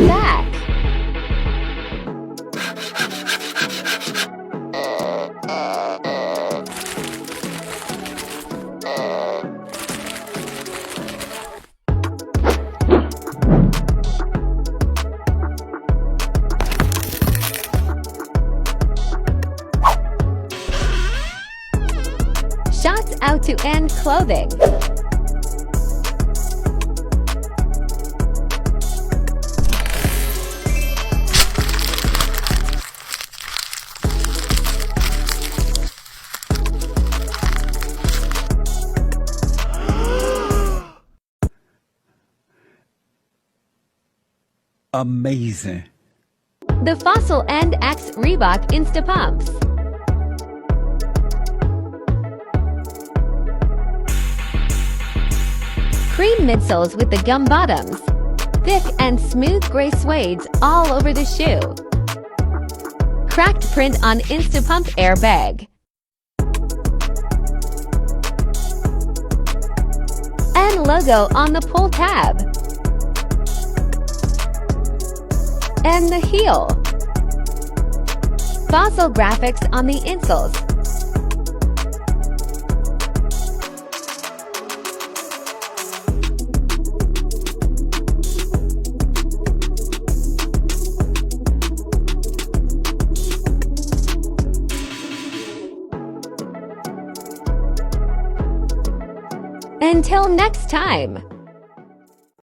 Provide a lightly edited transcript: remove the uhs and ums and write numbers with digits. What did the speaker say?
back. Shots out to end clothing. Amazing. The Fossil and X Reebok Instapumps. Cream midsoles with the gum bottoms. Thick and smooth gray suedes all over the shoe. Cracked print on Instapump airbag. And logo on the pull tab. And the heel. Fossil graphics on the insoles. Until next time!